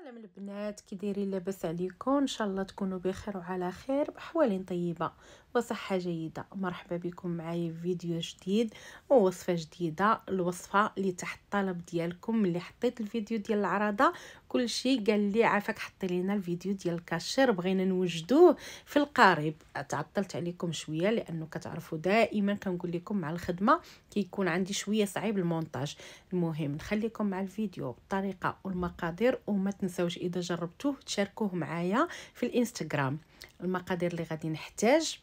سلام البنات، كي دايرين؟ لاباس عليكم؟ ان شاء الله تكونوا بخير وعلى خير بحوالين طيبه وصحه جيده. مرحبا بكم معايا في فيديو جديد ووصفه جديده. الوصفه اللي تحت الطلب ديالكم ملي حطيت الفيديو ديال العراضه كلشي قال لي عافاك حطي لينا الفيديو ديال الكاشير، بغينا نوجدوه في القريب. تعطلت عليكم شويه لانه كتعرفوا دائما كنقول لكم مع الخدمه كيكون عندي شويه صعيب المونتاج. المهم نخليكم مع الفيديو بالطريقه والمقادير، وما تنساوش اذا جربتوه تشاركوه معايا في الانستغرام. المقادير اللي غادي نحتاج: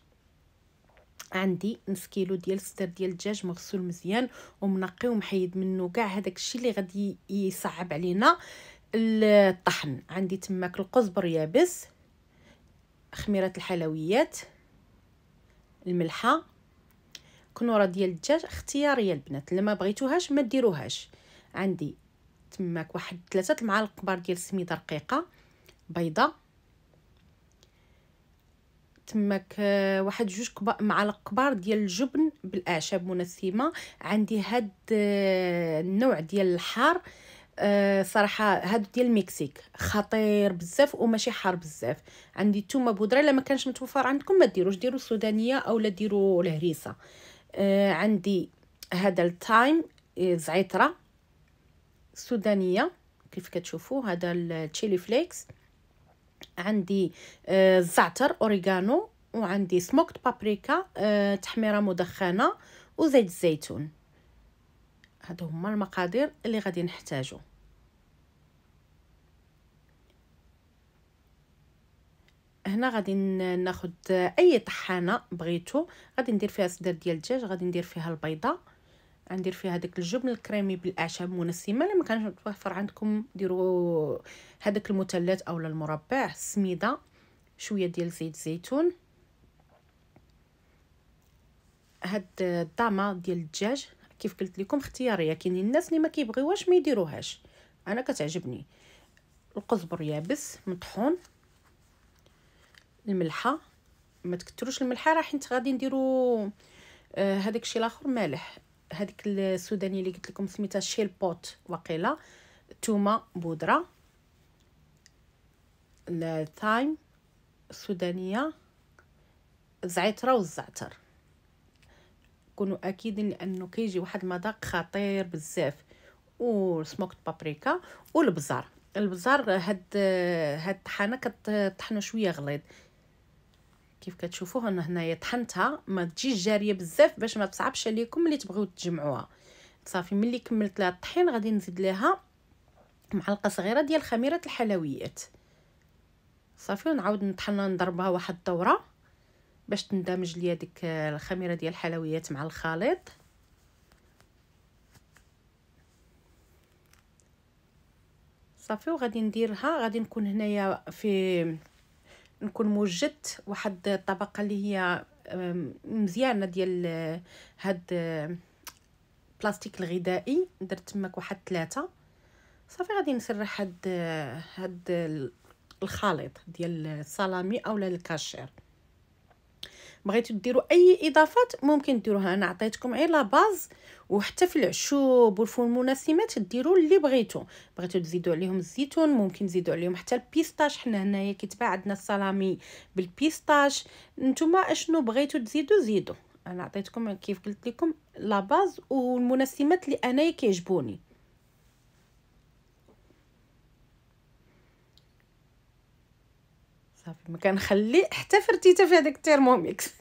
عندي نص كيلو ديال الصدر ديال الدجاج مغسول مزيان ومنقي ومحيد منه كاع هذاك الشيء اللي غادي يصعب علينا الطحن. عندي تماك القزبر يابس، خميره الحلويات، الملحه، كنوره ديال الدجاج اختياريه البنات، اللي ما بغيتوهاش ما ديروهاش. عندي تماك واحد 3 معالق كبار ديال السميده رقيقه، بيضه، تماك واحد 2 معالق كبار ديال الجبن بالاعشاب منسمه. عندي هاد النوع ديال الحار صراحه هادو ديال المكسيك خطير بزاف وماشي حار بزاف. عندي الثومه بودره، الا ما كانش متوفر عندكم ما ديروش، ديروا السودانيه اولا ديروا الهريسه. عندي هذا التايم، زعتره سودانيه كيف كتشوفوا، هذا التشيلي فليكس. عندي الزعتر اوريغانو، وعندي سموكت بابريكا تحميره مدخنه، وزيت الزيتون. هادو هما المقادير اللي غادي نحتاجو. هنا غادي ناخد اي طحانه بغيتو، غادي ندير فيها صدر ديال الدجاج، غادي ندير فيها البيضه، غندير فيها داك الجبن الكريمي بالاعشاب منسمه. الا ما كانش متوفر عندكم ديروا هذاك المثلث اولا المربع، السميده، شويه ديال زيت الزيتون. هاد الطامه ديال الدجاج كيف قلت لكم اختياريه، كاينين الناس اللي ما كيبغيوهاش ما يديروهاش، انا كتعجبني. القزبر يابس مطحون، الملحه ما تكثروش الملحه راه حيت غادي نديروا هذاك الشيء الاخر مالح. هذيك السودانيه اللي قلت لكم سميتها شيل بوت وقيله. ثومه بودره، الثايم السودانيه، الزعتره والزعتر. كونوا اكيدين لانه كيجي واحد المذاق خطير بزاف. وسموكت بابريكا والبزار. البزار هاد الطحانه كطحنوا شويه غليظ كيف كتشوفوا. انا هنايا طحنتها ما تجيش جاريه بزاف باش ما تصعبش عليكم ملي تبغيو تجمعوها. صافي ملي كملت لها الطحين غادي نزيد ليها معلقه صغيره ديال خميره الحلويات. صافي ونعاود نطحنها نضربها واحد الدوره باش تندمج ليا ديك الخميره ديال الحلويات مع الخليط. صافي وغادي نديرها، غادي نكون هنايا نكون موجدت واحد الطبقه اللي هي مزيانه ديال هاد البلاستيك الغذائي. درت تماك واحد 3. صافي غادي نسرح هاد الخليط ديال السلامي اولا الكاشير. بغيتو ديروا اي اضافات ممكن ديروها، انا عطيتكم غير لا باز. وحتى في العشوب والفول المنسمات ديروا اللي بغيتو تزيدوا عليهم الزيتون، ممكن تزيدوا عليهم حتى البيستاش. حنا هنايا كيتباع عندنا السلامي بالبيستاش، نتوما اشنو بغيتو تزيدوا زيدوا. انا عطيتكم كيف قلت لكم لا باز والمنسمات اللي انايا كيعجبوني. صافي ما كنخلي حتى فرتيته في هذاك الترموميكس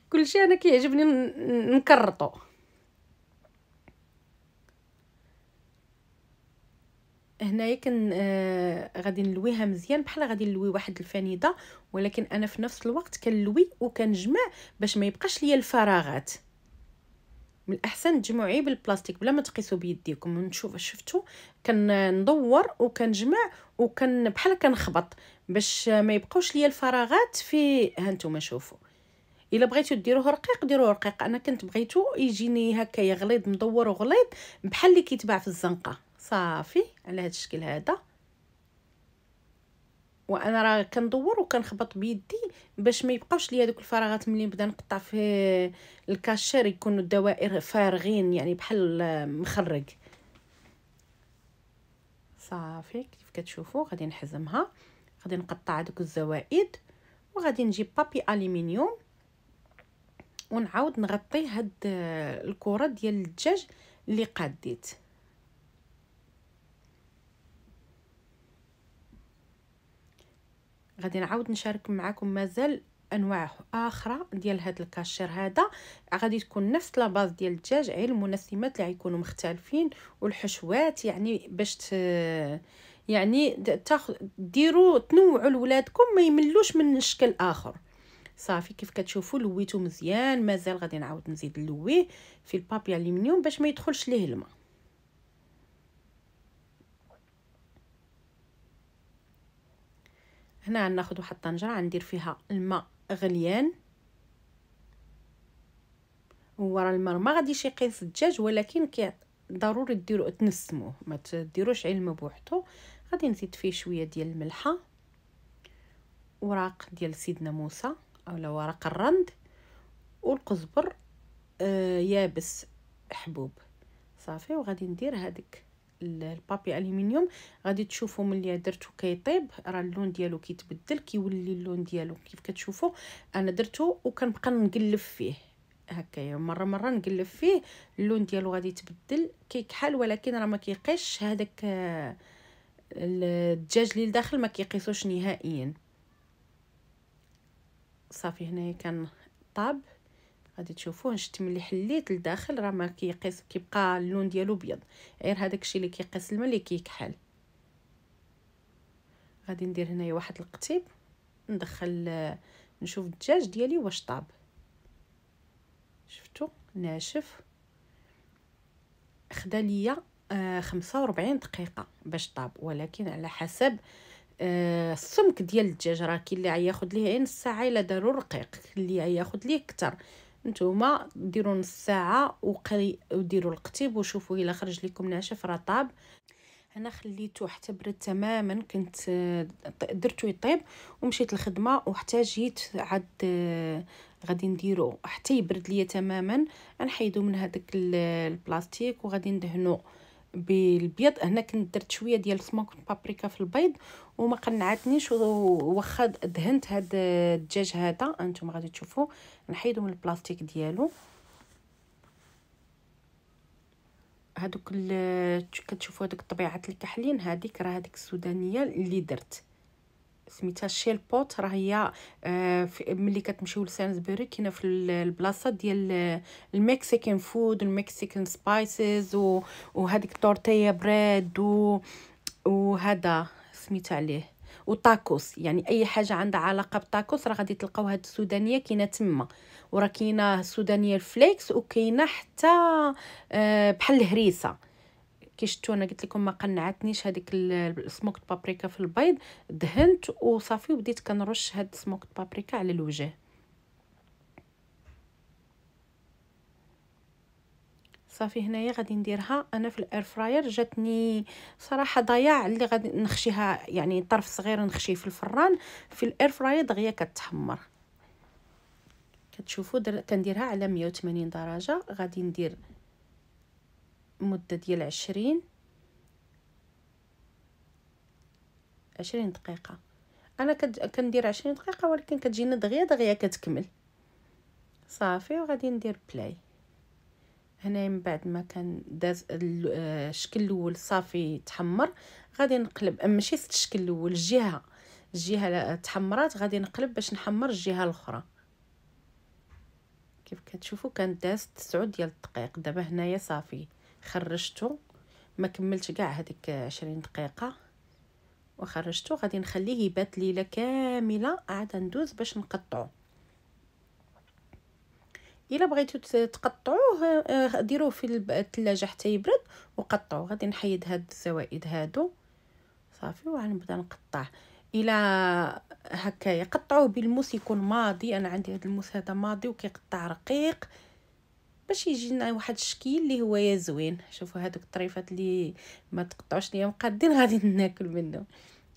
كلشي انا كيعجبني نكرطو. هنايا غادي نلويها مزيان بحال غادي نلوي واحد الفنيده، ولكن انا في نفس الوقت كنلوي وكنجمع باش ما يبقاش ليا الفراغات. من الاحسن تجمعي بالبلاستيك بلا ما تقيسوا بيديكم. نشوف شفتوا كندور وكنجمع بحال كنخبط باش ما يبقاوش ليا الفراغات. في هانتوما شوفوا، الا بغيتو ديروه رقيق ديروه رقيق، انا كنت بغيتو يجيني هكايا غليظ مدور وغليظ بحال اللي كيتباع في الزنقه. صافي على هذا الشكل هذا. وانا راه كندور وكنخبط بيدي باش ما يبقاوش ليا دوك الفراغات. ملي نبدا نقطع في الكاشير يكونوا الدوائر فارغين يعني بحال مخرج. صافي كيف كتشوفوا غادي نحزمها، غادي نقطع دوك الزوائد وغادي نجيب بابي الومنيوم ونعاود نغطي هاد الكره ديال الدجاج اللي قاديت. غادي نعاود نشارك معكم مازال انواع اخرى ديال هاد الكاشير. هذا غادي تكون نفس لا باز ديال الدجاج، غير المنسمات اللي غيكونوا مختلفين والحشوات، يعني باش يعني تاخذ ديروا تنوعوا لولادكم ما يملوش من شكل اخر. صافي كيف كتشوفوا لويتو مزيان، مازال غادي نعاود نزيد نلويه في البابي الومنيوم باش ما يدخلش ليه الماء. هنا غناخذ واحد الطنجره غندير فيها الماء غليان، ورا الماء ما غاديش يقيس الدجاج، ولكن ضروري ديروا تنسموه، ما تديروش علم بوحدو. غادي نزيد فيه شويه ديال الملحه، وراق ديال سيدنا موسى اولا ورق الرند، والقزبر يابس حبوب. صافي وغادي ندير هذاك البابي الومنيوم. غادي تشوفوا ملي درتو كيطيب راه اللون ديالو كيتبدل، كيولي اللون ديالو كيف كتشوفوا. انا درتو وكنبقى نقلب فيه هكايا مره نقلب فيه، اللون ديالو غادي يتبدل كيكحل، ولكن راه ما كيقيش هذاك الدجاج اللي لداخل، ما كيقيسوش نهائيا. صافي هنايا كان طاب، غادي تشوفوه شفت ملي حليت لداخل راه ما كيقيس، كيبقى اللون ديالو ابيض، غير هذاك الشيء اللي كيقيس الماء اللي كيكحل. غادي ندير هنايا واحد القطيب ندخل نشوف الدجاج ديالي واش طاب. شفتوا ناشف، خدا ليا 45 دقيقه باش طاب، ولكن على حسب السمك ديال الدجاج، راه كاين اللي غياخذ ليه غير نص ساعه الا داروا رقيق، اللي غياخذ ليه اكثر. نتوما ديروا نص ساعه وديروا القطيب وشوفوا الا خرج لكم ناشف راه طاب. انا خليته حتى برد تماما، كنت درتو يطيب ومشيت للخدمه، وحتى جيت عاد غادي نديرو حتى يبرد ليا تماما. غنحيدو من هذاك البلاستيك وغادي ندهنو بالبيض. هنا كنت درت شويه ديال سموك بابريكا في البيض وما قنعتنيش، واخا دهنت هاد الدجاج هذا انتم غادي تشوفوا. نحيدو من البلاستيك ديالو. هادوك كتشوفوا هذوك الطبيعات الكحلين، هذيك راه هذيك السودانيه اللي درت سميتها شيل بوت. راه هي ملي كتمشيو لسانزبوري كاينه في البلاصه ديال المكسيكان فود والمكسيكان سبايسز وهذيك تورتيا بريد وهذا سميت عليه وطاكوس. يعني اي حاجه عندها علاقه بالطاكوس راه غادي تلقاو هاد السودانيه كاينه تما، وراه كاينه السودانيه الفليكس، وكاينه حتى بحال الهريسه. كي شفتوا انا قلت لكم ما قنعتنيش هذيك السموكت بابريكا في البيض، دهنت وصافي وبديت كنرش هاد السموكت بابريكا على الوجه. صافي هنايا غادي نديرها انا في الاير فراير. جاتني صراحه ضياع اللي غادي نخشيها، يعني طرف صغير نخشيه في الفران، في الاير فراير دغيا كتحمر. كتشوفوا كنديرها على 180 درجه. غادي ندير مده ديال 20 دقيقه. انا كندير 20 دقيقه، ولكن كتجينا دغيا كتكمل. صافي وغادي ندير بلاي. هنا من بعد ما كان داز الشكل الاول صافي تحمر، غادي نقلب. ماشي الشكل الاول، الجهه تحمرات، غادي نقلب باش نحمر الجهه الاخرى. كيف كتشوفوا كان داز 9 ديال الدقائق. دابا هنايا صافي خرجته، ما كملتش كاع هذيك 20 دقيقه وخرجته. غادي نخليه يبات ليله كامله، عاد ندوز باش نقطعو. الا بغيتو تقطعوه ديروه في الثلاجه حتى يبرد وقطعوه. غادي نحيد هاد الزوائد هادو صافي وغنبدا نقطع. الى هكايا قطعوه بالموس يكون ماضي. انا عندي هاد الموس هذا ماضي وكيقطع رقيق باش يجي لنا واحد الشكل اللي هو زوين. شوفوا هذوك الطريفات اللي ما تقطعوش ليا مقادين غادي ناكل منهم.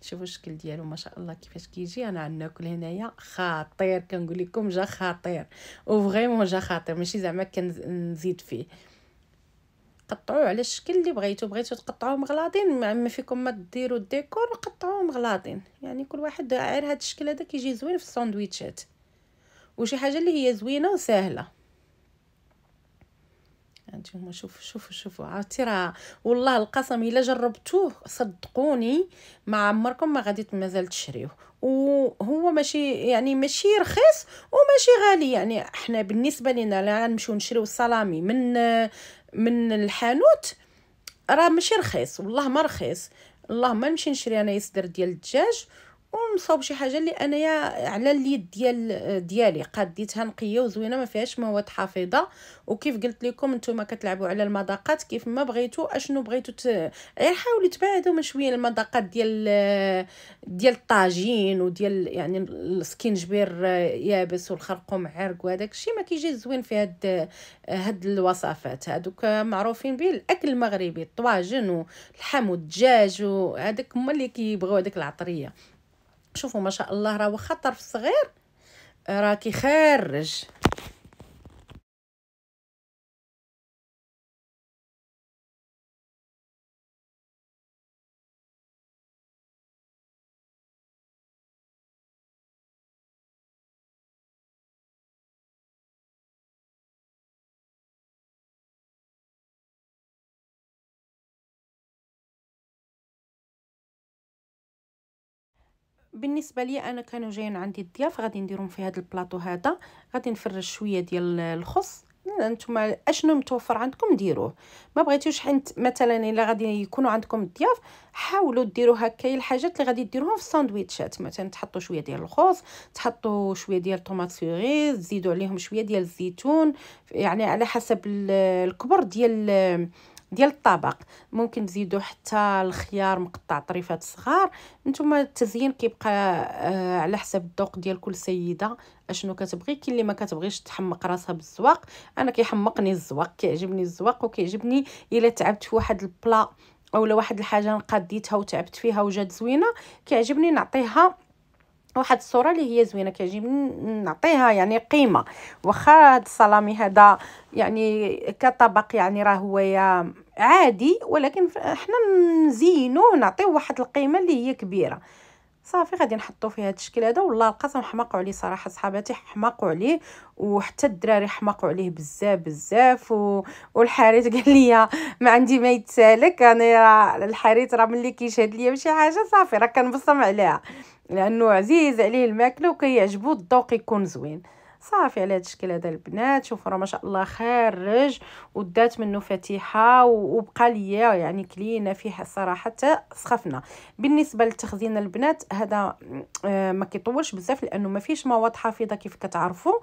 شوفوا الشكل ديالو ما شاء الله كيفاش كيجي. انا غناكل هنايا خطير، كنقول لكم جا خطير وفريمون جا خطير، ماشي زعما كنزيد فيه. قطعوه على الشكل اللي بغيتو تقطعوه مغلاضين، ما فيكم ما ديروا الديكور قطعوه مغلاضين، يعني كل واحد غير هذا الشكل هذا كيجي زوين في الساندويتشات، وشي حاجه اللي هي زوينه وسهله. هانتوما شوفوا عرفتي راه والله القسم الا جربتوه صدقوني ما عمركم ما غادي مازال تشريوه. وهو ماشي يعني ماشي رخيص وماشي غالي، يعني احنا بالنسبه لنا لا نمشيو نشريو السلامي من الحانوت راه ماشي رخيص، والله ما رخيص. اللهم نمشي نشري انا يصدر ديال الدجاج ونصاوب شي حاجه اللي انايا على اليد ديالي قاديتها نقيه وزوينه ما فيهاش مواد حافظه. وكيف قلت لكم نتوما كتلعبوا على المذاقات كيف ما بغيتو اشنو بغيتو غير حاولوا تبعدوا من شويه المذاقات ديال الطاجين وديال يعني السكينجبير يابس والخرقوم عرق وهذاك الشيء ما كيجي زوين في هاد الوصفات هذوك معروفين به الاكل المغربي، الطواجن واللحم والدجاج وهذاك هما اللي كيبغيو هذيك العطريه. شوفوا ما شاء الله راه واخا طرف صغير راه كيخرج. بالنسبه لي انا كانوا جايين عندي الضياف غادي نديرهم في هذا البلاطو هذا، غادي نفرش شويه ديال الخس. نتوما اشنو متوفر عندكم ديروه، ما بغيتوش حنت مثلا الا غادي يكونوا عندكم الضياف حاولوا ديروا هكايا الحاجات اللي غادي ديروهم في الساندويتشات، مثلا تحطوا شويه ديال الخس، تحطوا شويه ديال طوماط سيريز، تزيدوا عليهم شويه ديال الزيتون، يعني على حسب الكبر ديال الطبق. ممكن تزيدوا حتى الخيار مقطع طريفات صغار. نتوما التزيين كيبقى على حسب الذوق ديال كل سيده اشنو كتبغي. كاين اللي ما كتبغيش تحمق راسها بالزواق، انا كيحمقني الزواق، كيعجبني الزواق وكيعجبني الا تعبت في واحد البلا اولا واحد الحاجه قاديتها وتعبت فيها وجات زوينه كيعجبني نعطيها واحد الصوره اللي هي زوينه، كيعجبني نعطيها يعني قيمه. واخا هذا السلامي هذا يعني كطبق يعني راه هو عادي، ولكن احنا نزينوه نعطيو واحد القيمه اللي هي كبيره. صافي غادي نحطو فيه هذا الشكل هذا. والله القسم حماقوا عليه صراحه صحاباتي، حماقوا عليه وحتى الدراري حماقوا عليه بزاف والحارث قال لي ما عندي ما يتسالك. انا راه الحارث راه ملي كيشهد ليا بشي حاجه صافي راه كنبصم عليها، لانه عزيز عليه الماكله وكيعجبو الذوق يكون زوين. صافي على هذا الشكل هذا البنات شوفوا راه ما شاء الله خارج ودات منه فتيحه وبقى ليا يعني كلينا فيه الصراحه حتى سخفنا. بالنسبه للتخزين البنات هذا ما كيطولش بزاف لانه ما فيش مواد حافظه كيف كتعرفوا.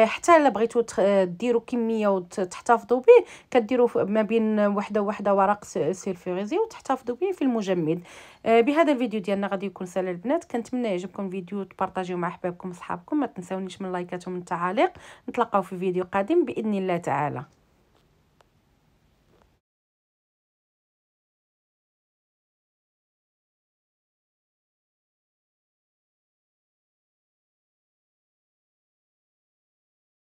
حتى الا بغيتوا ديروا كميه وتحتفظوا به كديروا ما بين وحده ورق سيلفوريزي وتحتفظوا به في المجمد. بهذا الفيديو ديالنا غادي يكون سهل البنات، كنتمنى يعجبكم الفيديو تبارطاجيو مع احبابكم وصحابكم، ما تنساونيش من لايكات ومن التعاليق. نتلاقاو في فيديو قادم باذن الله تعالى.